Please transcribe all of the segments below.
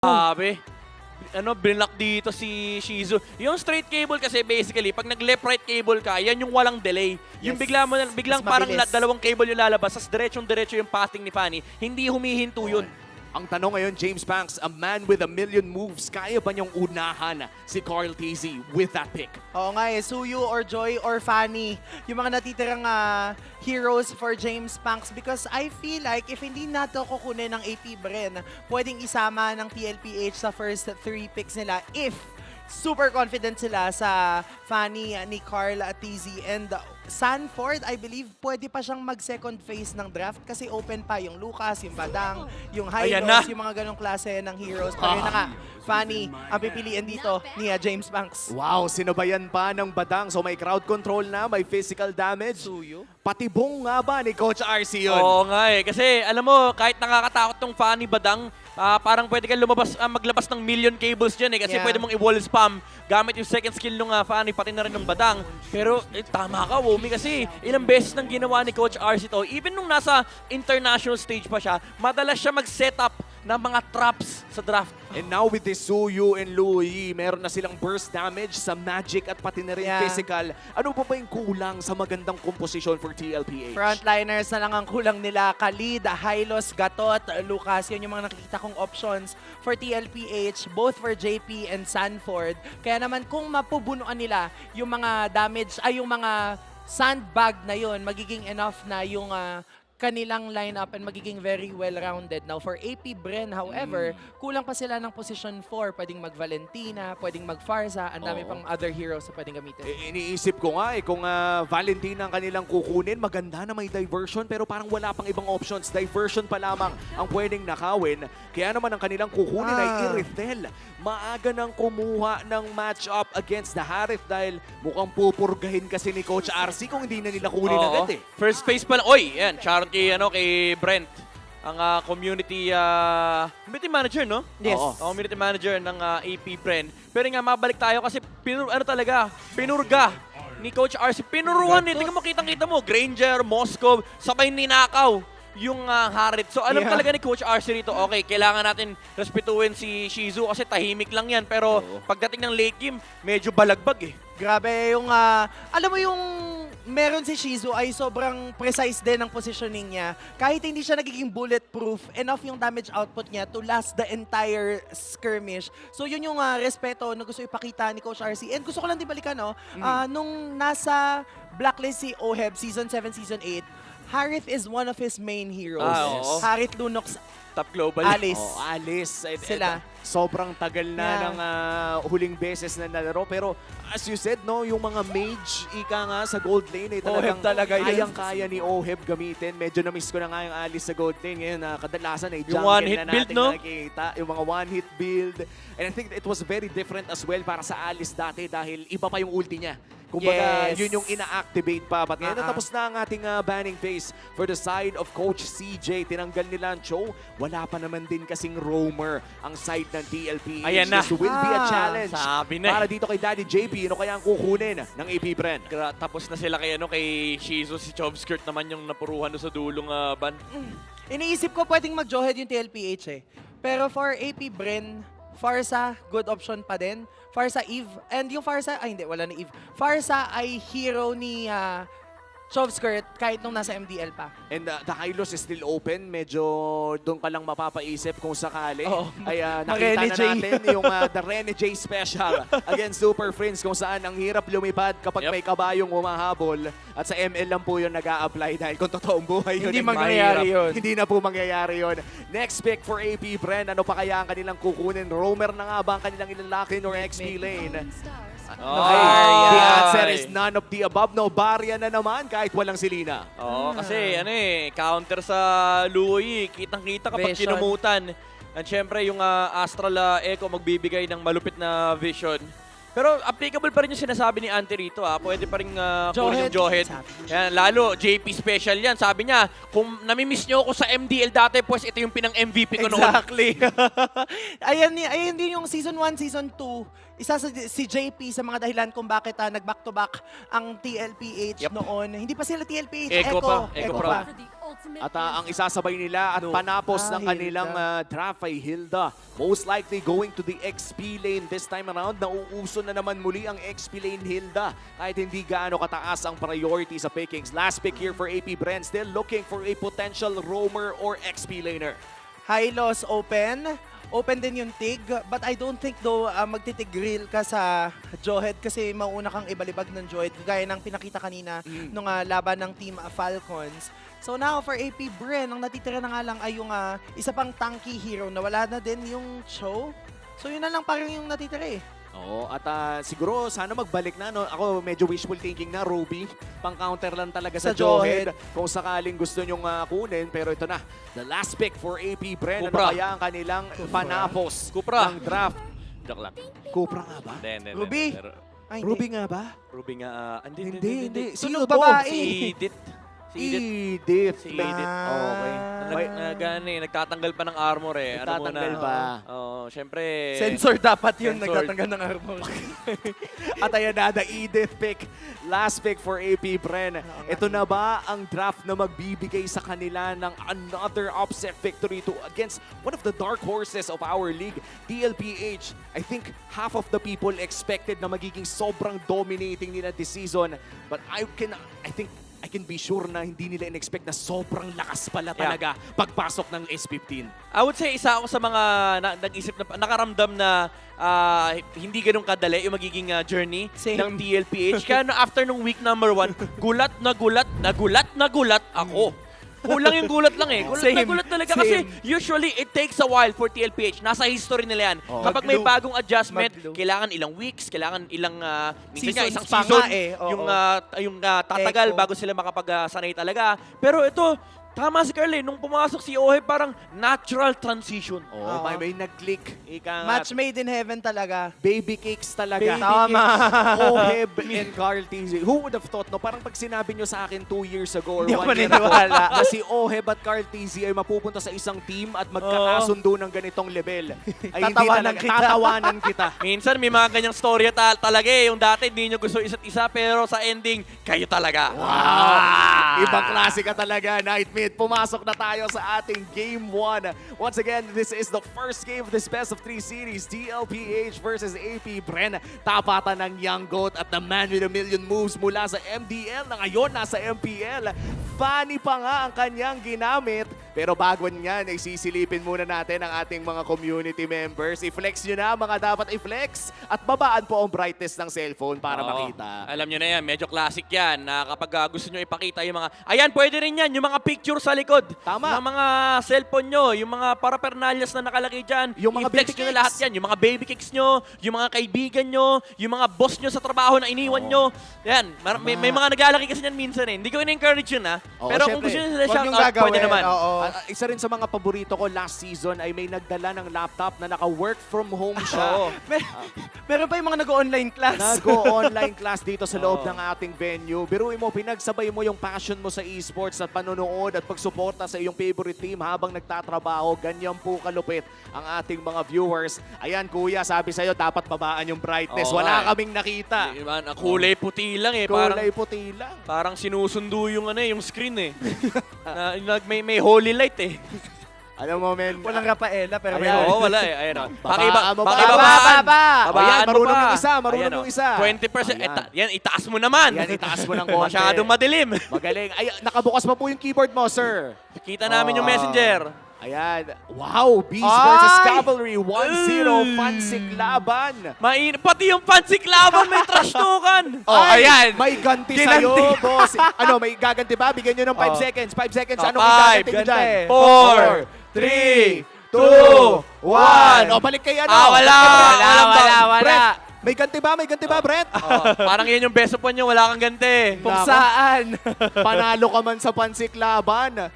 Sabi. Binlock dito si Shizu. Yung straight cable kasi basically, pag nag-left right cable ka, yan yung walang delay. Yung Yes. biglang Mas parang mabilis. dalawang cable yung lalabas, tas diretso yung pathing ni Fanny. Hindi humihinto yun. Ang tanong ngayon, James Banks, a man with a million moves, kaya ba niyang unahan si Carl TZ with that pick? Oo nga eh, Suyu or Joy or Fanny, yung mga natitirang heroes for James Banks because I feel like if hindi nato kukunin ng AP Bren, pwedeng isama ng TLPH sa first 3 picks nila if super confident sila sa Fanny ni Carl at TZ and Sanford, I believe, pwede pa siyang mag-second phase ng draft kasi open pa yung Lucas, yung Badang, yung Ayan Hylos, na. yung mga ganong klase ng heroes. Pero yun na nga, Fanny, ang pipiliin dito ni James Banks. Wow, sinabayan pa ng Badang. So may crowd control na, may physical damage. Suyo? Patibong nga ba ni Coach RC yun? Oo nga eh. Kasi alam mo, kahit nakakatakot tong Fanny Badang, parang pwede kang maglabas ng million cables dyan eh. Kasi Yeah. pwede mong i-wall spam gamit yung second skill nung Fanny, pati na rin ng Badang. Pero tama ka, Womi, kasi ilang beses nang ginawa ni Coach RC to. Even nung nasa international stage pa siya, madalas siya mag-setup ng mga traps sa draft. And now with this Suyu and Louis, meron na silang burst damage sa magic at pati na rin Yeah. physical. Ano pa ba yung kulang sa magandang composition for TLPH? Frontliners na lang ang kulang nila. Khalid, Hylos, Gatot, Lucas. Yun yung mga nakikita kong options for TLPH, both for JP and Sanford. Kaya naman kung mapubunuan nila yung mga damage, ay yung mga sandbag na yun, magiging enough na yung kanilang lineup and magiging very well-rounded. Now, for AP Bren, however, kulang pa sila ng position 4. Pwedeng mag-Valentina, pwedeng mag-Farza, ang dami Oo. pang other heroes na pwedeng gamitin. Iniisip ko nga kung Valentina ang kanilang kukunin, maganda na may diversion pero parang wala pang ibang options. Diversion pa lamang ang pwedeng nakawin. Kaya naman ang kanilang kukunin ay Irithel. Maaga nang kumuha ng matchup against the Harith dahil mukhang pupurgahin kasi ni Coach RC kung hindi na nila kunin Oo. agad eh. First phase pa lang. Oy, yan. Shoutout kay Brent. Ang community manager, no? Yes. Oo. Community manager ng AP Brent. Pero nga, mabalik tayo kasi pinurga ni Coach RC. Pinuruan eh. Tingnan mo, kitang-kita mo. Granger, Moscow, sabay ninakaw yung Harith. So alam Yeah. talaga ni Coach RC rito, okay, kailangan natin respetuhin si Shizu kasi tahimik lang yan. Pero pagdating ng late game, medyo balagbag eh. Grabe yung, alam mo yung meron si Shizu ay sobrang precise din ang positioning niya. Kahit hindi siya nagiging bulletproof, enough yung damage output niya to last the entire skirmish. So yun yung respeto na gusto ipakita ni Coach RC. And gusto ko lang din balikan, no? Nung nasa blacklist si Oheb, Season 7, Season 8, Harith is one of his main heroes. Oo. Harith, Lunox, Top global. Alice. Oh, Alice. Sila. Sobrang tagal na Yeah. ng huling beses na nalaro. Pero as you said, no, yung mga mage, ika nga sa gold lane, Oheb talaga yun. kayang-kaya ni Oheb gamitin. Medyo na-miss ko na nga yung Alice sa gold lane. Ngayon, kadalasan ay Yung jungle one-hit na build, natin no? nakikita. Yung mga one-hit build. And I think it was very different as well para sa Alice dati dahil iba pa yung ulti niya. Kumbaga, Yes. yun yung ina-activate pa. But ngayon, natapos na ang ating banning phase for the side of Coach CJ. Tinanggal nila ang Cho. Wala pa naman din kasing roamer ang side ng TLPH. Ayan na. This will be a challenge. Sabi na eh. Para dito kay Daddy JP, ano kaya ang kukunin ng AP Bren? Tapos na sila kay Shizu, si Chobskirt naman yung napuruhan doon sa dulong ban. Iniisip ko pwedeng mag-Johead yung TLPH eh. Pero for AP Bren, Farsa, good option pa din. Farsa Eve, and yung Farsa, ay hindi, wala na Eve. Farsa ay hero ni Chobskirt kahit nung nasa MDL pa. And the Hylos is still open. Medyo doon ka lang mapapaisip kung sakali. Oo. Ay nakita Rene na J. natin yung the Rene J special against Super Friends kung saan ang hirap lumipad kapag Yep. may kabayong umahabol. At sa ML lang po yun nag-a-apply dahil kung totoong buhay yun. Hindi ay mangyayari mahirap. yun. Hindi na po mangyayari yun. Next pick for AP Bren. Ano pa kaya ang kanilang kukunin? Roamer na nga ba ang kanilang ilalakin or XP lane? Ay, The answer is none of the above. No, barya na naman kahit walang silina. Oo, kasi counter sa Louis, kitang-kita kapag Vision. kinumutan. At syempre yung Astral Echo magbibigay ng malupit na vision. Pero applicable pa rin yung sinasabi ni Ante rito. Pwede pa rin kunin yung Johead. Yan, lalo, JP special yan. Sabi niya, kung namimiss niyo ako sa MDL dati, pues ito yung pinang-MVP ko noon. Exactly. ayan din yung Season 1, Season 2. Isa si JP sa mga dahilan kung bakit nag-back-to-back ang TLPH Yep. noon. Hindi pa sila TLPH, Echo pa. Echo Echo pa. pa. At ang isasabay nila at panapos ng kanilang draft ay Hilda. Most likely going to the XP lane this time around. Nauuso na naman muli ang XP lane Hilda. Kahit hindi gaano kataas ang priority sa pickings. Last pick here for AP Bren. Still looking for a potential roamer or XP laner. Hylos open. Open din yung TIG, but I don't think though magtitigrill ka sa Johed kasi mauna kang ibalibag ng Johed gaya ng pinakita kanina nung laban ng Team Falcons. So now for AP Bren, ang natitira na nga lang ay yung isa pang tanky hero na wala na din yung Cho. So yun na lang parang yung natitira eh. Oo, at siguro sana magbalik na. No? Ako medyo wishful thinking na, Ruby. Pang-counter lang talaga sa Johed. Kung sakaling gusto nyong kunin. Pero ito na, the last pick for AP Bren. Ano Kupra. kaya ang kanilang panapos Kupra. ng draft? Joke lang. Kupra nga ba? Hindi. Ruby? Pero, Ay, Ruby nga ba? Ruby nga, Hindi. Sino Sino to? babae? Si Edith. Edith. Si Edith. Okay. Nagtatanggal pa ng armor eh. Nagtatanggal ano muna? ba? Oo, syempre. Sensor dapat yun, Censored. nagtatanggal ng armor. At ayan na, the Edith pick. Last pick for AP Bren. Ito na ba ang draft na magbibigay sa kanila ng another upset victory against one of the dark horses of our league, DLPH? I think half of the people expected na magiging sobrang dominating nila this season. But I think I can be sure na hindi nila in-expect na sobrang lakas pala talaga pagpasok ng S15. I would say isa ako sa mga nag-isip na nakaramdam na hindi ganun kadali yung magiging journey Same. ng DLPH. Kaya after nung week number 1, gulat ako. Kulang yung gulat lang eh. Gulat talaga kasi usually it takes a while for TLPH. Nasa history nila yan. Kapag may bagong adjustment, kailangan ilang weeks, kailangan ilang minsan nga isang Seasons pa season nga eh. Oo. yung tatagal Echo. bago sila makapag-sanay talaga. Pero ito, tama si Carly, nung pumasok si Ohe, parang natural transition. Oh, may nag-click. Ika nga. Match made in heaven talaga. Baby cakes talaga. Baby Tama. Oheb and Carl TZ. Who would have thought, no? Parang pag sinabi nyo sa akin 2 years ago or Hindi 1 ako year ago, maniniwala. na si Oheb at Carl TZ ay mapupunta sa isang team at magkakasundo ng ganitong level. Ay hindi Tatawanan talaga. kita. Tatawanan kita. Minsan may mga ganyang storya talaga eh. Yung dati hindi nyo gusto isa't isa pero sa ending, kayo talaga. Wow! Ibang klase ka talaga, Nightmate. Pumasok na tayo sa ating Game 1. Once again, this is the first game of this best of 3 series. DLPH versus AP Bren. Tapatan ng Young Goat at the man with a million moves mula sa MDL na ngayon nasa MPL. Funny pa nga ang kanyang ginamit. Pero bago niyan, ay sisilipin muna natin ang ating mga community members. I-flex nyo na mga dapat i-flex at babaan po ang brightness ng cellphone para Oo. makita. Alam nyo na yan, medyo classic yan. Na kapag gusto nyo ipakita yung mga... Ayan, pwede rin yan, yung mga picture sa likod. Tama. Ng mga cellphone nyo, yung mga parapernalyas na nakalagay dyan. Yung mga i-flex baby nyo na cakes. lahat yan. Yung mga baby cakes nyo, yung mga kaibigan nyo, yung mga boss nyo sa trabaho na iniwan nyo. Yan, may mga naglalaki kasi yan minsan eh. Hindi ko in-encourage yun ha. Oo, Pero kung syempre. gusto nyo sila Huwag shout niyong out, gagawin. pwede naman. Oo. Isa rin sa mga paborito ko last season ay may nagdala ng laptop na naka-work from home siya. Oo. Meron pa yung mga nag-online class. Nag-online class dito sa loob Oo. ng ating venue. Biruin mo, pinagsabay mo yung passion mo sa esports at panonood at pagsuporta sa iyong favorite team habang nagtatrabaho. Ganyan po kalupit ang ating mga viewers. Ayan kuya, sabi sa'yo dapat babaan yung brightness. Oo Wala nga eh. kaming nakita. Di ba? Kulay puti lang eh. Parang, Kulay puti lang. parang sinusundo yung yung screen eh. may holy light eh. Alam mo, men. Walang Rafaela pero may Ayan. Oo, wala eh. Ayun o. Babaan mo pa. Pakibabaan. Baba! Ayan, mo marunong pa. yung isa, marunong Ayan, yung isa. 20%. Ayan. Yan, itaas mo naman. Ayan, itaas mo ng konti. Masyadong madilim. Magaling. Ay, nakabukas pa po yung keyboard mo, sir. Kita namin yung messenger. Ayan. Wow, Beast Ay! versus Cavalry. 1-0, Pansig laban. Pati yung pansik laban may trash token. Oh, ayan. May ganti Ginanti. sa'yo, boss. Ano, may gaganti ba? Bigyan nyo ng 5 Oh. seconds. 5 seconds. Oh, Anong five, igaganti nyo ganti. dyan? 4, 3, 2, 1. O, balik kayo, ano? Wala. Wala. Brent, may ganti ba? May ganti ba, Brent? Parang yan yung best of one nyo. Wala kang ganti. Kung saan. Panalo ka man sa Pansik laban.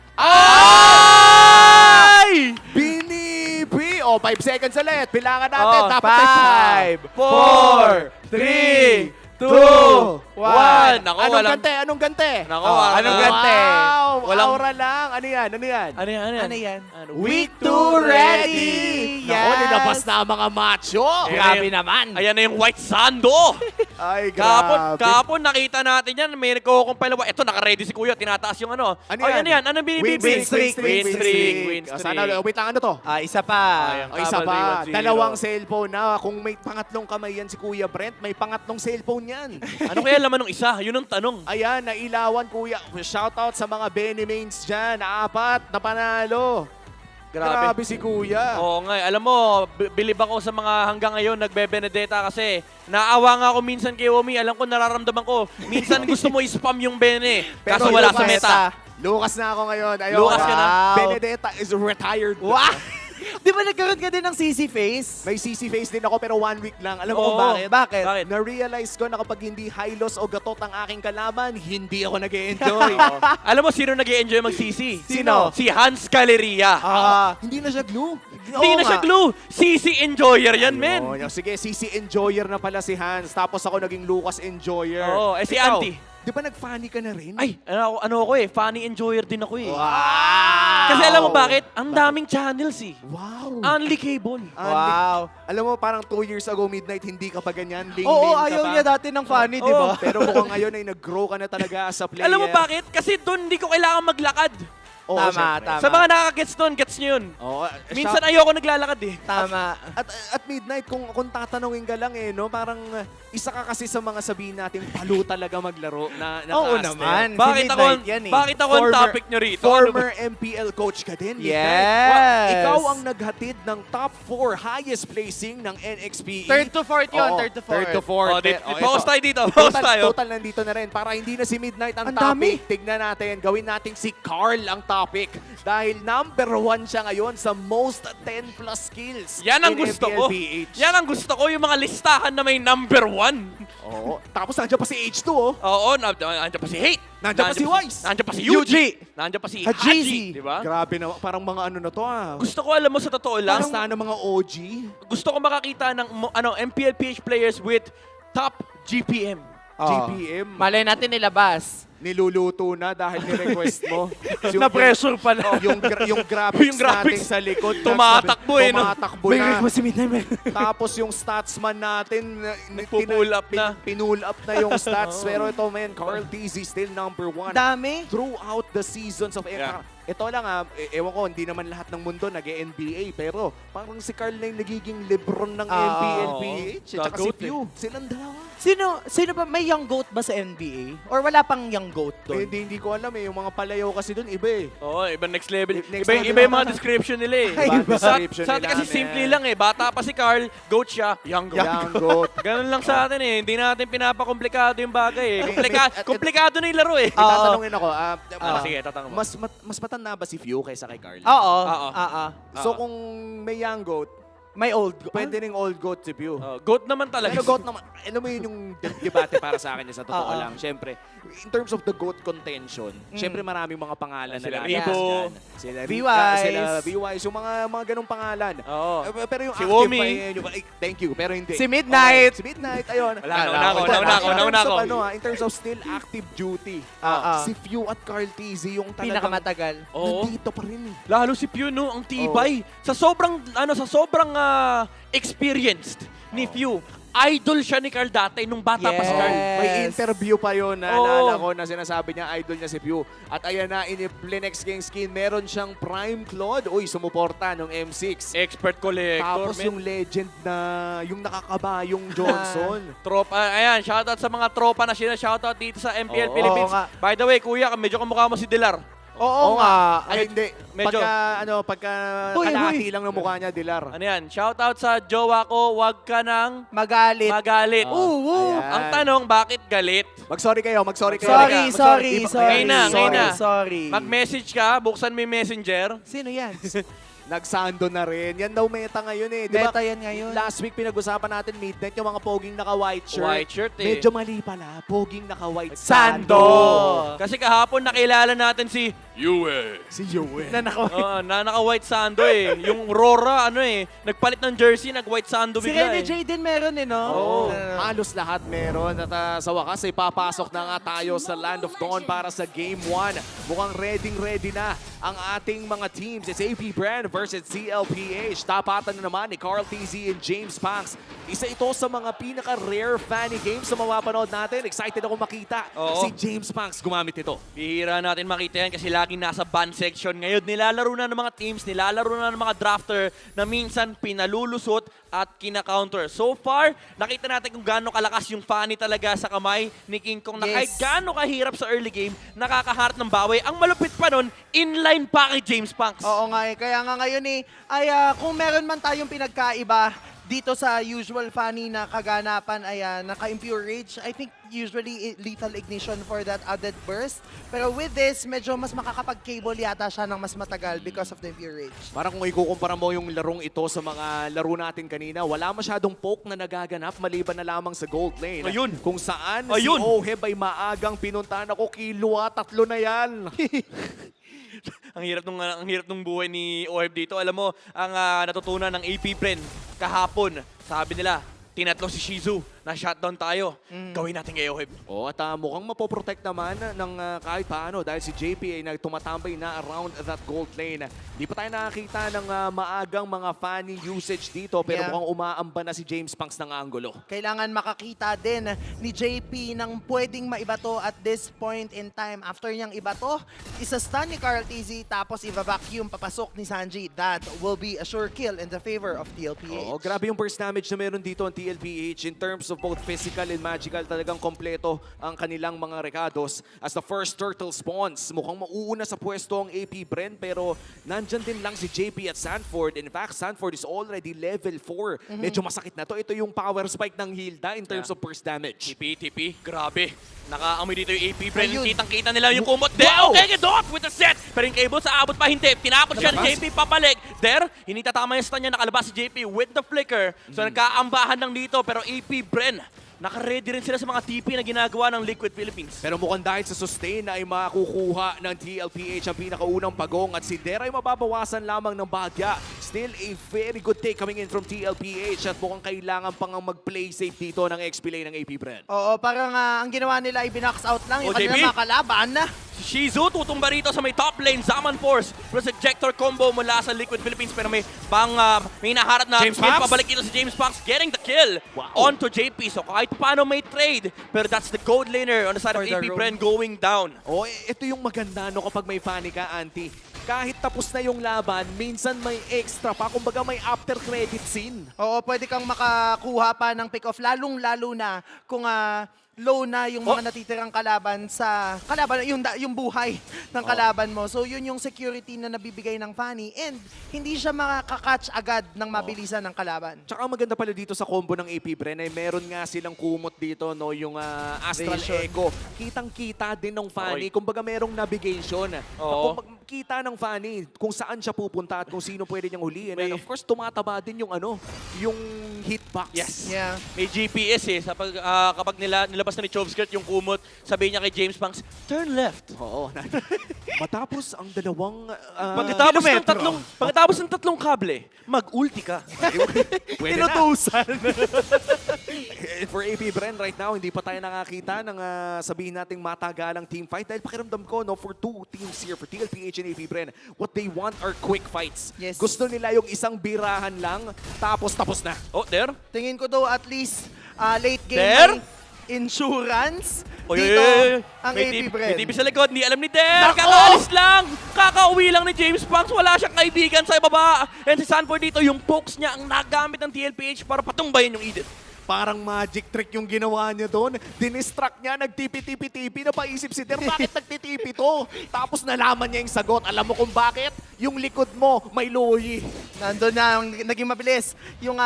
Ay! Binibi! O, 5 seconds ulit. Bilangan natin. Oh, Dapat may 4, 3, 2, 1. Nako, Anong walang... gante? Anong gante? Nako, anong gante? Wow! Walang- Aura lang. Ano yan? Ano yan? Ano yan? Ano yan? Week 2 ready! Yes! Nako, nilabas na ang mga macho. Ayan Grabe na yung- naman. Ayan na yung White Sando. Ay, Kahapon nakita natin yan. May nagko-compile. Ito, naka-ready si Kuya. Tinataas yung ano. Ano yan? yan? Anong Win binibig? streak. Win Sana, wait lang, ano to? Isa pa. Ayan. Isa Cavalry pa, 1-0. dalawang cellphone na. Kung may pangatlong kamay yan si Kuya Brent, may pangatlong cellphone yan. Ano kaya laman ng isa? Yun ang tanong. Ayan, nailawan Kuya. Shoutout sa mga Benny Mains dyan. 4 na panalo. Grabe si Kuya. Oo nga. Alam mo, bilib ako sa mga hanggang ngayon nagbe-Benedetta kasi naawa nga ako minsan kay Omi. Alam ko, nararamdaman ko. Minsan gusto mo i-spam yung Bene. Kaso Pero wala Lucas, sa meta. Lucas na ako ngayon. Ayun, Lucas ka na. Benedetta is retired. Wow! Di ba nagkaroon ka din ng CC face? May CC face din ako pero 1 week lang. Alam mo Oo. kung bakit? Bakit? Bakit? Na-realize ko na kapag hindi Hylos o Gatot ang aking kalaban, hindi ako nag-e-enjoy. Alam mo, sino nag-e-enjoy mag-CC? Sino? Si Hans Galeria. Hindi na siya glue. Hindi na siya glue. CC enjoyer yan, men. Oh, sige, CC Enjoyer na pala si Hans. Tapos ako naging Lucas Enjoyer. Oo, si Ikaw, Auntie. Di ba nag-funny ka na rin? Ay, ano ako eh. Funny enjoyer din ako eh. Wow! Kasi alam mo bakit? Ang daming channels eh. Wow! Only cable. Wow. Alam mo, parang 2 years ago, Midnight, hindi ka pa ganyan. Oo, Ling-ling ka ayaw pa. niya dati ng funny, di ba? Pero mukhang ngayon ay nag-grow ka na talaga sa player. Alam mo bakit? Kasi doon hindi ko kailangan maglakad. Oo, Tama, syempre. tama. Sa mga nakaka-gets doon, gets nyo yun. Oo, Minsan ayoko naglalakad eh. Tama. At Midnight, kung tatanungin ka lang no, parang isa ka kasi sa mga sabihin natin, palo talaga maglaro na Oo caster. naman. Bakit Si ako, Midnight yan eh. bakit ako ang Former- topic nyo rito? Ano ba? Former MPL coach ka din, Midnight. Yes. Ikaw ang naghatid ng top 4 highest placing ng NXPE. Third to fourth yun, Oo, third to fourth. Third to fourth. Focus tayo dito. Focus tayo. Total nandito na rin. Para hindi na si Midnight ang Ang dami. topic. Tignan natin. Gawin natin si Carl ang topic. Dahil number 1 siya ngayon sa most 10 plus kills. Yan ang in gusto ko. MPLPH. Yan ang gusto ko, yung mga listahan na may number 1. Oo. Tapos nandiyan pa si H2, oh. Oo, nandiyan pa si Hate. Nandiyan pa si Wise. Nandiyan pa si UG. UG. Nandiyan pa si Haji. Haji. Di ba? Grabe na. Parang mga ano na to, ah. Gusto ko, alam mo, sa totoo lang, Basta ng mga OG. gusto ko makakita ng MPLPH players with top GPM. GPM. Malay natin nilabas. Niluluto na dahil ni-request mo. Na-pressure pala. Yung graphics, Yung graphics. natin sa likod. Tumatakbo eh, no? Tumatakbo na. si Midnight. Tapos yung statsman natin, Nagpo-pull up na. Pinull up na yung stats. Pero ito, man, Carl TZ still number 1. Dami. Throughout the seasons of Yeah. Ito lang ewan ko, hindi naman lahat ng mundo nag-NBA, pero parang si Carl na yung nagiging Lebron ng MPLPH. oo. Tsaka si Goat eh. Pew. Silang dalawa. Sino ba, may young goat ba sa NBA? Or wala pang young goat doon? Hindi ko alam eh. Yung mga palayaw kasi doon, iba eh. Oo, iba next level. Next Iba, level iba yung na. mga description nila eh. Ay, iba. Sa Description atin nila, kasi man. simple lang eh. Bata pa si Carl, goat siya, young goat. Young goat. Ganun lang sa atin eh. Hindi natin pinapakomplikado yung bagay eh. Komplikado na yung laro eh. Tatanungin ako, Sige, tatanong mo. mas matanda ba si Pew kaysa kay Carl? Oo. Oo. So kung may young goat, May old goat. pwede ring old goat si Pew. Goat naman talaga. Pero goat naman, alam mo yun yung debate para sa akin sa totoo Oo. lang. Siyempre, in terms of the goat contention, siyempre maraming mga pangalan na Sila lalabas Ribo, dyan. Sila V-Wise. Sila V-Wise, yung mga ganong pangalan. Oo. Pero yung Si active Womi. pa yun, thank you, pero hindi. Si Midnight. Si Midnight, ayun. Wala, nauna ako. In terms of still active duty, si Few at Carl TZ yung talagang Pinakamatagal. Oo. nandito pa rin. Lalo si Pew, no? Ang tibay. Sa sobrang experienced ni Pew, idol siya ni Carl dati nung bata pa si Carl. Yes. May interview pa yun na Oo. naalala ko na sinasabi niya idol niya si Pew. At ayan na, in Blinex Gang Skin, meron siyang Prime Claude. Uy, sumuporta nung M6. Expert collector, Tapos man. yung legend na, yung nakakabayong Johnson. Tropa, ayan, shoutout sa mga tropa na sila, shoutout dito sa MPL Oo, Philippines. oo nga. By the way, kuya, medyo kamukha mo si Dilar. Oo nga. Ay, hindi. medyo- Pagka Uy, kalahati uy. lang ng mukha niya, Dilar. Ano yan? Shoutout sa jowa ko, wag ka nang Magalit. magalit. Oo. Ayan. Ang tanong, bakit galit? Mag-sorry kayo. Sorry, Sorry. sorry. Ngayon na, ngayon na. Sorry. Mag-message ka, buksan mo yung messenger. Sino yan? Nagsando na rin. Yan daw meta ngayon eh. Di ba? Meta yan ngayon. Last week pinag-usapan natin Midnight yung mga poging naka-white shirt. White shirt eh. Medyo mali pala. Poging naka-white Sando. Kasi kahapon nakilala natin si Yue. Si Yue. Na Naka-white sando eh. Yung Rora, nagpalit ng jersey, nag-white sando si bigla Rene eh. J din meron no? Oo, halos lahat meron. At sa wakas ay papasok na nga tayo sa Land of Dawn para sa Game 1. Mukhang ready na ang ating mga teams. It's AP Brand versus CLPH. Tapatan na naman ni Carl TZ and James Panks. Isa ito sa mga pinaka-rare fanny games sa mapapanood natin. Excited ako makita Oo. si James Panks gumamit ito. Bihira natin makita yan kasi laging nasa ban section. Ngayon, nilalaro na ng mga teams, nilalaro na ng mga drafter na minsan pinalulusot at kina-counter. So far, nakita natin kung gaano kalakas yung Fanny talaga sa kamay ni King Kong na kahit Yes. gaano kahirap sa early game, nakakaharap ng bawi. Ang malupit pa nun, inline pa kay James Panks. Oo nga kaya nga ngayon kung meron man tayong pinagkaiba dito sa usual Fanny na kaganapan ay naka-impure rage, I think usually lethal ignition for that added burst. Pero with this, medyo mas makakapag-cable yata siya ng mas matagal because of the impure rage. Parang kung ikukumpara mo yung larong ito sa mga laro natin kanina, wala masyadong poke na nagaganap maliban na lamang sa gold lane. Ayun. Kung saan Ayun. si Oheb ay maagang pinuntahan ako, kilua, 3 na yan. Ang hirap nung buhay ni OF dito. Alam mo, ang natutunan ng AP Bren kahapon, sabi nila, tinatlo si Shizu na shutdown tayo. Gawin natin kay OF. At mukhang mapoprotect naman ng kahit paano dahil si JP ay nagtumatambay na around that gold lane. Di pa tayo nakakita ng maagang mga Fanny usage dito pero Yeah. mukhang umaamba na si James Panks ng angulo. Kailangan makakita din ni JP ng pwedeng maibato at this point in time. After niyang ibato, isa-stun ni Carl TZ tapos i-vacuum papasok ni Sanji. That will be a sure kill in the favor of TLPH. Oo, grabe yung burst damage na meron dito ang TLPH in terms of both physical and magical. Talagang kompleto ang kanilang mga recados. As the first turtle spawns, mukhang mauuna sa pwesto ang AP Bren pero nandyan din lang si JP at Sanford. In fact, Sanford is already level 4. Medyo masakit na to. Ito yung power spike ng Hilda in terms of burst damage. TP, grabe. Nakaamoy dito yung AP Bren. Ayun. Kitang-kita nila yung kumot. Wow! Okay, get off with the set. Pero yung cable sa abot pa, hindi. Tinapot siya ni Nalabas. JP papalik. There, hinitatama yung stun niya. Nakalabas si JP with the flicker. So nagkaambahan lang dito. Pero AP Bren, naka-ready rin sila sa mga TP na ginagawa ng Liquid Philippines. Pero mukhang dahil sa sustain na ay makukuha ng TLPH ang pinakaunang pagong at si Der ay mababawasan lamang ng bahagya. Still a very good take coming in from TLPH at mukhang kailangan pang mag-play safe dito ng XP lane ng AP Bren. Oo, parang ang ginawa nila ay binox out lang yung Oh, JP? kanilang mga kalaban. Si Shizu tutumba rito sa may top lane. Zaman Force plus ejector combo mula sa Liquid Philippines. Pero may naharap na James kill Panks? pabalik dito si James Panks getting the kill Wow. onto JP. So kahit paano may trade. Pero that's the gold laner on the side For of the AP roam. Bren going down. Oh, ito yung maganda no kapag may Fanny ka, Auntie. Kahit tapos na yung laban, minsan may extra pa. Kumbaga may after credit scene. Oo, pwede kang makakuha pa ng pick-off, lalong-lalo na kung low na yung mga natitirang kalaban yung buhay ng kalaban mo. So yun yung security na nabibigay ng Fanny and hindi siya makakatch agad ng mabilisan ng kalaban. Tsaka maganda pala dito sa combo ng AP Bren ay meron nga silang kumot dito, no, yung Astral Vision. Echo. Kitang-kita din ng Fanny. Okay. Kumbaga merong navigation. Oo. Kita ng Fanny kung saan siya pupunta at kung sino pwede niyang huliin. May- And of course, tumataba din yung hitbox. Yes. Yeah. May GPS kapag nilabas na ni Chovskirt yung kumot, sabihin niya kay James Panks, turn left. Oo. Matapos ang dalawang Pagkatapos ng tatlong kable, mag-ulti ka. pwede na. For AP Bren right now, hindi pa tayo nakakita ng sabihin nating matagalang team fight dahil pakiramdam ko, no, for two teams here, for TLPH and AP Bren, what they want are quick fights. Yes. Gusto nila yung isang birahan lang, tapos na. Oh, there. Tingin ko daw at least late game There? may insurance Oy, dito oy, oy. ang May AP tip- Bren. May TV sa likod, hindi alam ni Der. Nako! Kakaalis lang. Kakauwi lang ni James Panks. Wala siyang kaibigan sa ibaba. And si Sanford dito, yung pokes niya ang nagamit ng TLPH para patumbayin yung Edith. Parang magic trick yung ginawa niya doon. Dinistract niya, nagtipi-tipi-tipi. Napaisip si Der, bakit nagtitipi to? Tapos nalaman niya yung sagot. Alam mo kung bakit? Yung likod mo, may loyi. Nandun na, naging mabilis. Yung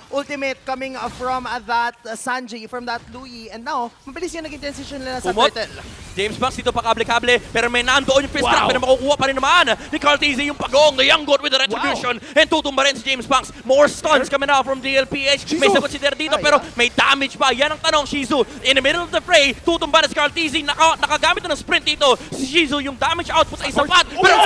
ultimate coming from that Sanji, from that Louis. And now, mabilis yung naging transition nila sa Kumot. turtle. James Banks dito pa kable-kable, pero may nandoon yung fist crack, pero makukuha pa rin naman ni Carl Tizzy yung pagong, the young god with the retribution, and tutumba rin si James Banks. More stuns coming out from DLPH. May sagot si Der dito, pero may damage pa. Yan ang tanong, Shizu. In the middle of the fray, tutumba na si Carl Tizzy. Nakagamit na ng sprint dito. Si Shizu, yung damage output ay sapat, pero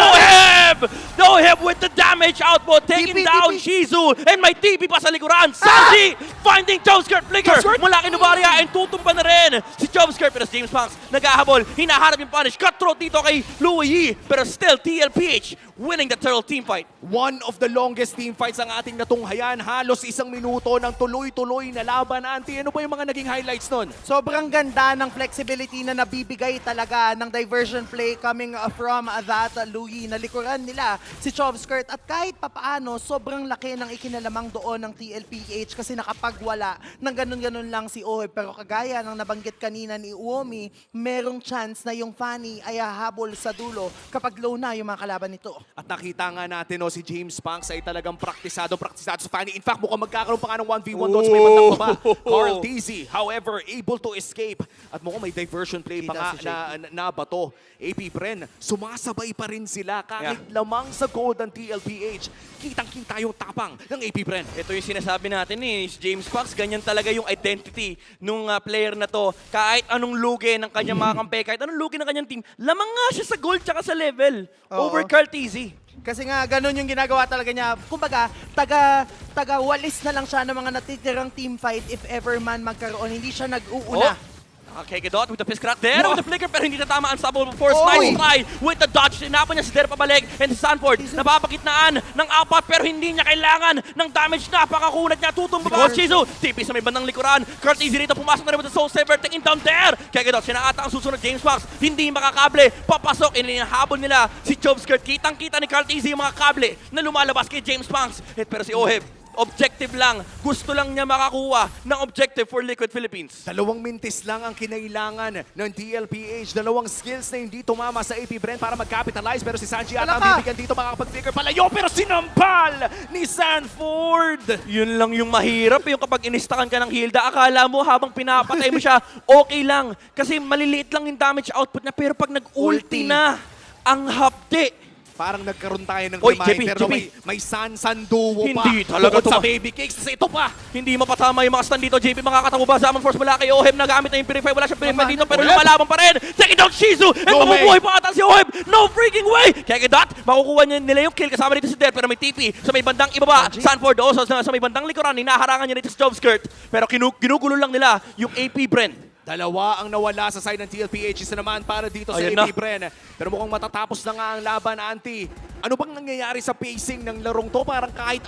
Noheb with the damage output, taking down Shizu, and may TP pa sa likuran. Sanji finding Joveskirt Flicker mula kay Nubaria, and tutumba na rin si Joveskirt, pero si James Banks nag-ahabol, hinaharap yung punish, cutthroat dito kay Louis Yi, pero still TLPH winning the turtle team fight. One of the longest team fights ang ating natunghayan. Halos 1 minuto ng tuloy-tuloy na laban. Auntie, ano ba yung mga naging highlights nun? Sobrang ganda ng flexibility na nabibigay talaga ng diversion play coming from that Louis na likuran nila si Joveskirt, at kahit papaano sobrang laki ng ikinalamang doon ng TLPH kasi nakapagwala ng ganun-ganun lang si Oheb, pero kagaya ng nabanggit kanina ni Uomi, merong chance na yung Fanny ay hahabol sa dulo kapag low na yung mga kalaban nito. At nakita nga natin si James Banks ay talagang praktisado sa Fanny. In fact, mukhang magkakaroon pa nga ng 1v1 doon sa may bandang baba. Carl Tizzy, however, able to escape. At mukhang may diversion play pa nga na bato. AP Bren, sumasabay pa rin sila kahit lamang sa gold ng TLPH. Kitang-kita yung tapang ng AP Bren. Ito yung sinasabi natin si James Banks, ganyan talaga yung identity nung player na to. Kahit anong lugi ng kanyang mga kampe, kahit anong lugi ng kanyang team, lamang nga siya sa gold tsaka sa level over Carl Tizzy. Kasi nga, ganun yung ginagawa talaga niya. Kumbaga, taga-walis na lang siya ng mga natitirang team fight if ever man magkaroon. Hindi siya nag-uuna. Okay, Kedot with the fist crack there with the flicker, pero hindi natama ang Unstoppable Force. Nice try with the dodge. Sinapan niya si Der pabalik, and si Sanford napapakitnaan ng apat, pero hindi niya kailangan ng damage. Napakakunat niya, tutumba pa si Shizu. TP sa may bandang likuran. Carl Tizzy rito, pumasok na rin with the Soul Saver, taking down Der. Kaya Kedot, siya na ata ang susunod. James Banks, hindi makakable. Papasok, inihabol nila si Joveskirt. Kitang-kita ni Carl Tizzy yung mga kable na lumalabas kay James Banks. Pero si Oheb, objective lang. Gusto lang niya makakuha ng objective for Liquid Philippines. 2 mintis lang ang kinailangan ng DLPH. 2 skills na hindi tumama sa AP Bren para mag-capitalize. Pero si Sanji ata ang bibigyan dito, makakapag-flicker palayo. Pero sinampal ni Sanford. Yun lang yung mahirap, yung kapag inistakan ka ng Hilda, akala mo habang pinapatay mo siya, okay lang. Kasi maliliit lang yung damage output niya. Pero pag nag-ulti na, ang hapde. Parang nagkaroon tayo ng Oy, reminder JP. na may San duo pa. Hindi talaga Bukod to. sa baby cakes, ito pa. Hindi mapatama yung mga stand dito. JP makakatago ba sa Amon Force mula kay Oheb? Nagamit na yung Purify. Wala siyang Purify dito, pero lumalaban pa rin. Take it down, Shizu! And mabubuhay pa ata si Oheb! No freaking way! Kaya Kedot, makukuha nila yung kill. Kasama dito si Der, pero may TP sa may bandang ibaba. Sanford also sa may bandang likuran. Hinaharangan niya dito si Joveskirt. Pero ginugulo lang nila yung AP Bren. 2 ang nawala sa side ng TLPH. Isa naman para dito sa Ayan AP Bren. Pero mukhang matatapos na nga ang laban, Auntie. Ano bang nangyayari sa pacing ng larong to? Parang kahit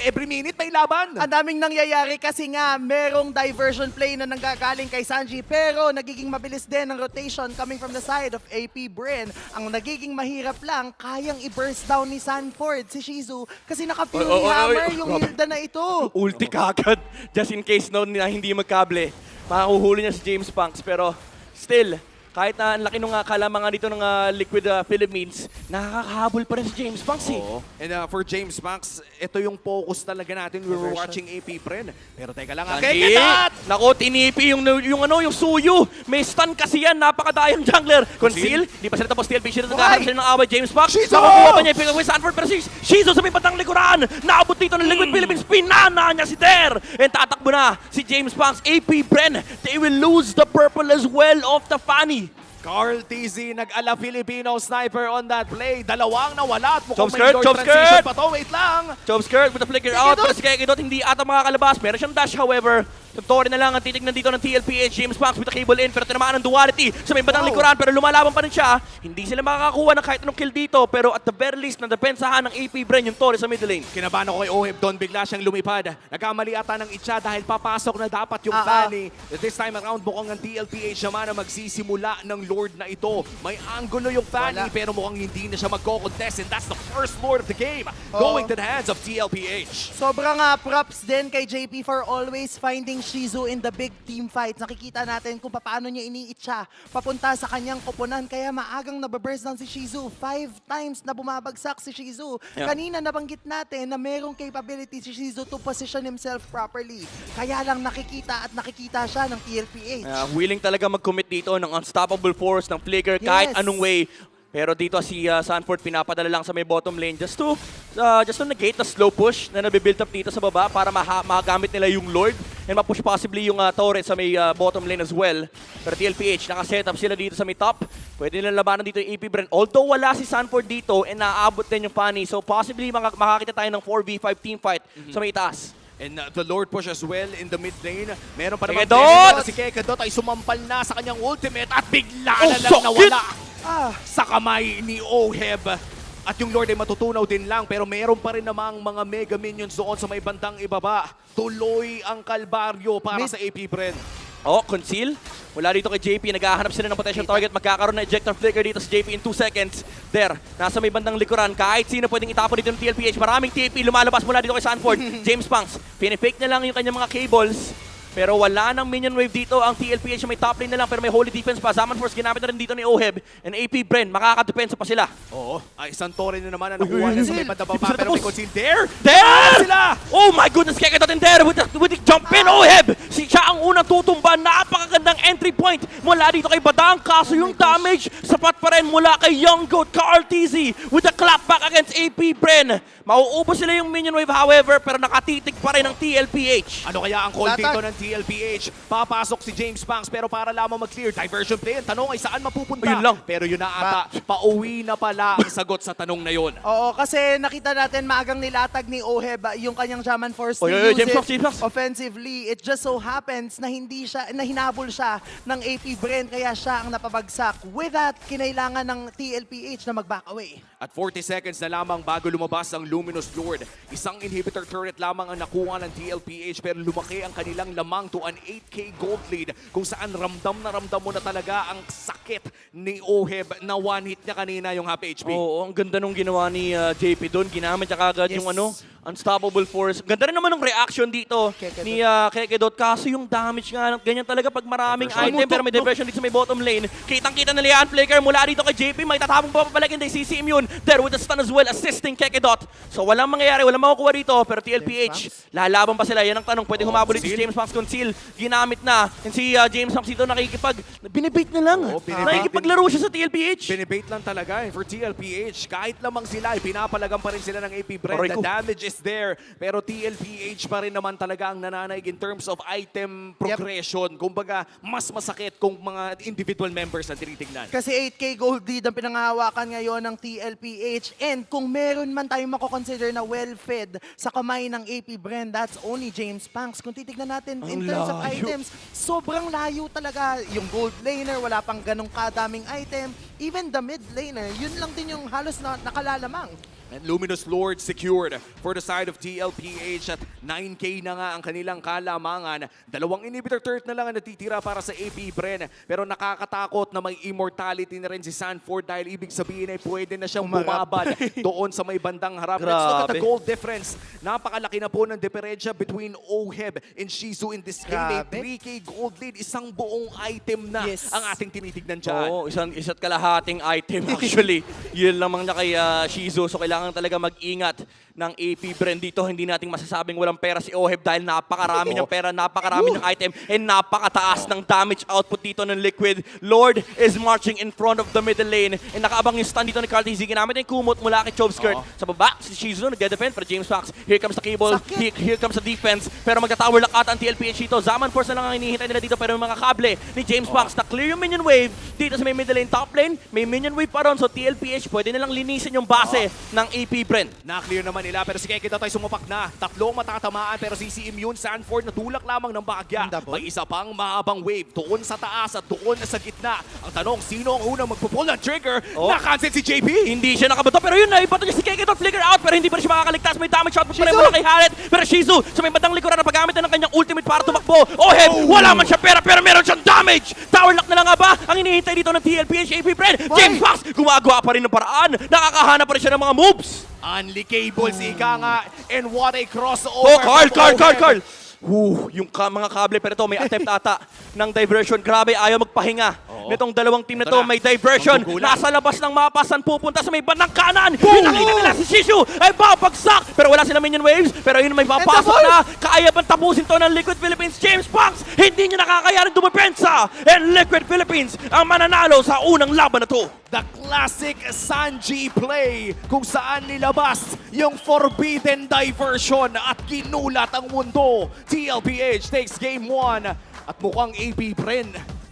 every minute may laban. Ang daming nangyayari kasi nga merong diversion play na nanggagaling kay Sanji, pero nagiging mabilis din ang rotation coming from the side of AP Bren. Ang nagiging mahirap lang, kayang i-burst down ni Sanford si Shizu kasi naka-Fury Hammer yung Hilda na ito. Ulti kagad. Just in case na hindi magkable. Makakuhuli niya si James Banks, pero still, kahit na ang laki nung kalamangan dito ng Liquid Philippines, nakakahabol pa rin si James Banks And for James Banks, ito yung focus talaga natin. We were watching AP Bren. Pero teka lang, Hindi. Nako, tinipi yung suyo. May stun kasi yan. Napakadayang jungler. Conceal. Di pa sila tapos TLP. Sila naghaharap sila ng away. James Banks. Nakukuha pa niya yung pick up with Sanford. Pero si Shizu sa may batang likuran. Naabot dito ng Liquid Philippines. Pinana niya si Der. And tatakbo na si James Banks. AP Bren. They will lose the purple as well of the Fanny. Carl Tizzy nag-ala Filipino sniper on that play. 2 nawala at mukhang may Joveskirt, Lord Joveskirt! transition pa to. Wait lang. Joveskirt with the flicker out. Pero si Kedot hindi ata makakalabas. Meron siyang dash, however. Tori na lang ang titignan dito ng TLPH. James Banks with the cable in, pero tinamaan ng duality sa may bandang likuran, pero lumalaban pa rin siya. Hindi sila makakakuha ng kahit anong kill dito, pero at the very least, nadepensahan ng AP Bren yung Tori sa middle lane. Kinabahan ako kay Oheb doon, bigla siyang lumipad. Nagkamali ata ng itcha dahil papasok na dapat yung Fanny. This time around, mukhang ang TLPH naman na magsisimula ng Lord na ito. May angulo yung Fanny, pero mukhang hindi na siya magko-contest, and that's the first Lord of the game going to the hands of TLPH. Sobrang props din kay JP for always finding Shizu in the big team fights. Nakikita natin kung paano niya iniit siya papunta sa kanyang koponan. Kaya maagang nababurst down si Shizu. 5 times na bumabagsak si Shizu. Yeah. Kanina nabanggit natin na merong capability si Shizu to position himself properly. Kaya lang nakikita siya ng TLPH. Willing talaga mag-commit dito ng unstoppable force ng Flicker kahit Yes. anong way. Pero dito si Sanford pinapadala lang sa may bottom lane just to negate the slow push na nabibuild up dito sa baba para magamit nila yung Lord and ma-push possibly yung turret sa may bottom lane as well. Pero TLPH, naka-set up sila dito sa may top. Pwede nilang labanan dito yung AP Brent. Although wala si Sanford dito and naaabot din yung Fanny. So possibly makakita tayo ng 4v5 team fight sa may taas. And the Lord push as well in the mid lane. Meron pa naman Kekedot! si Kekedot ay sumampal na sa kanyang ultimate at bigla Oh, na lang sakit! nawala Ah, sa kamay ni Oheb. At yung Lord ay matutunaw din lang pero meron pa rin namang mga Mega Minions doon sa may bandang ibaba. Tuloy ang kalbaryo para sa AP Bren. Oh, conceal. Wala dito kay JP. Naghahanap sila ng potential target. Magkakaroon na ejector flicker dito sa JP in 2 seconds. There, nasa may bandang likuran. Kahit sino pwedeng itapon dito ng TLPH. Maraming TP lumalabas mula dito kay Sanford. James Punks, pinifake na lang yung kanyang mga cables. Pero wala nang minion wave dito ang TLPH may top lane na lang pero may holy defense pa. Zaman Force ginamit na rin dito ni Oheb and AP Bren. Makakadepensa pa sila. Oo, ay isang torre na naman na nakuha niya sa may bandang baba pero may conceal there. There! Sila! Oh my goodness, Kekedot in there with the jump in, Oheb! Siya ang unang tutumba, napakagandang entry point mula dito kay Badang. Kaso yung damage, sapat pa rin mula kay Young Goat, ka-RTZ with the clapback against AP Bren. Mauubos sila yung minion wave however, pero nakatitig pa rin ang TLPH. Ano kaya ang call Latag. dito ng TLPH? Papasok si James Banks pero para lamang mag-clear. Diversion play. Ang tanong ay saan mapupunta? Ayun lang. Pero yun na ata, pauwi na pala ang sagot sa tanong na yun. oo, kasi nakita natin maagang nilatag ni Oheb yung kanyang Shaman Force to Oy, use James it Fox, James Fox. offensively. It just so happens na hinabol siya ng AP Bren kaya siya ang napabagsak. With that, kinailangan ng TLPH na mag-back away. At 40 seconds na lamang bago lumabas ang Luminous Lord. Isang inhibitor turret lamang ang nakuha ng TLPH pero lumaki ang kanilang lamang to an 8k gold lead kung saan ramdam mo na talaga ang sakit ni Oheb na one hit niya kanina yung half HP. Oo, ang ganda nung ginawa ni JP doon. Ginamit niya kagad Yes. yung unstoppable force. Ganda rin naman ng reaction dito Kekedot. ni Kekedot. Kaso yung damage nga, ganyan talaga pag maraming Diversion. item pero may diversion dito sa may bottom lane. Kitang-kita na Lian Flicker mula dito kay JP. May tatapong pa papalik and they CC immune. There with the stun as well, assisting Kekedot. So walang mangyayari, walang makukuha dito. Pero TLPH, lalaban pa sila. Yan ang tanong. Pwede humabol dito si conceal. James Fox conceal. Ginamit na. And si James Fox dito binibait na lang. Oo, binibait. Nakikipaglaro siya sa TLPH. Binibait lang talaga for TLPH. Kahit lamang sila, pinapalagan pa rin sila ng AP Brent. Aray The ko. damage is there. Pero TLPH pa rin naman talaga ang nananaig in terms of item progression. Kumbaga, mas masakit kung mga individual members na tinitignan. Kasi 8k gold lead ang pinanghahawakan ngayon ng TLPH. And kung meron man tayong mako-consider na well-fed sa kamay ng AP Bren, that's only James Punks. Kung titignan natin in Ang terms of layo. items, sobrang layo talaga. Yung gold laner, wala pang ganong kadaming item. Even the mid laner, yun lang din yung halos na nakalalamang. And Luminous Lord secured for the side of TLPH at 9k na nga ang kanilang kalamangan. Dalawang inhibitor turret na lang ang natitira para sa AP Bren. Pero nakakatakot na may immortality na rin si Sanford dahil ibig sabihin ay pwede na siyang Umarap. bumabad doon sa may bandang harap. Let's look at the Grabe. gold difference. Napakalaki na po ng diferensya between Oheb and Shizu in this game. May Grabe. 3k gold lead, isang buong item na Yes. ang ating tinitignan dyan. Oo, isa't kalahating item actually. Yun lamang na kay Shizu. So kailangan talaga mag-ingat ng AP Bren dito. Hindi nating masasabing walang pera si Oheb dahil napakarami ng pera, napakarami ng item, and napakataas ng damage output dito ng Liquid. Lord is marching in front of the middle lane and nakaabang yung stun dito ni Carl TZ. Ginamit yung kumot mula kay Chobskirt. Sa baba, si Shizu nag-defend pero James Fox. Here comes the cable, here comes the defense. Pero magta-tower lock ata ang TLPH dito. Zaman Force na lang ang hinihintay nila dito pero yung mga kable ni James Fox na clear yung minion wave dito sa may middle lane. Top lane, may minion wave pa ron. So TLPH pwede nilang linisin yung base ng AP Bren. Na-clear naman nila pero si Kekedot ay sumapak na. Tatlong matatamaan pero CC Immune Sanford natulak lamang ng bahagya. Ang double. May isa pang mahabang wave doon sa taas at doon sa gitna. Ang tanong, sino ang unang magpupull ng trigger? Oh. Na-cancel si JP! Hindi siya nakabato pero yun na ibato niya si Kekedot flicker out pero hindi pa rin siya makakaligtas. May damage output pa rin Shizu! mula kay Haret. Pero Shizu sa may bandang likuran na paggamit na ng kanyang ultimate para tumakbo. Oheb, wala man siya pera pero meron siyang damage. Tower lock na lang nga ba ang hinihintay dito ng TLPH AP Bren? James Fox gumagawa pa rin ng paraan. Nakakahanap pa rin siya ng mga moves. Unli cables, ika nga. And what a crossover! Oh, Carl! from Oheb. Yung mga kable, pero ito may attempt ata ng diversion. Grabe, ayaw magpahinga. Nitong dalawang team na Ito to, na. may diversion. Manggugulat. Nasa labas ng mapa, saan pupunta sa may bandang kanan. Yung nakita nila si Shishu ay babagsak. Pero wala sila minion waves. Pero yun may papasok na. Kaya bang tapusin to ng Liquid Philippines? James Punks, hindi niya nakakayanin dumepensa. And Liquid Philippines ang mananalo sa unang laban na to. The classic Sanji play kung saan nilabas yung forbidden diversion at ginulat ang mundo. TLPH takes game 1 at mukhang AB Bren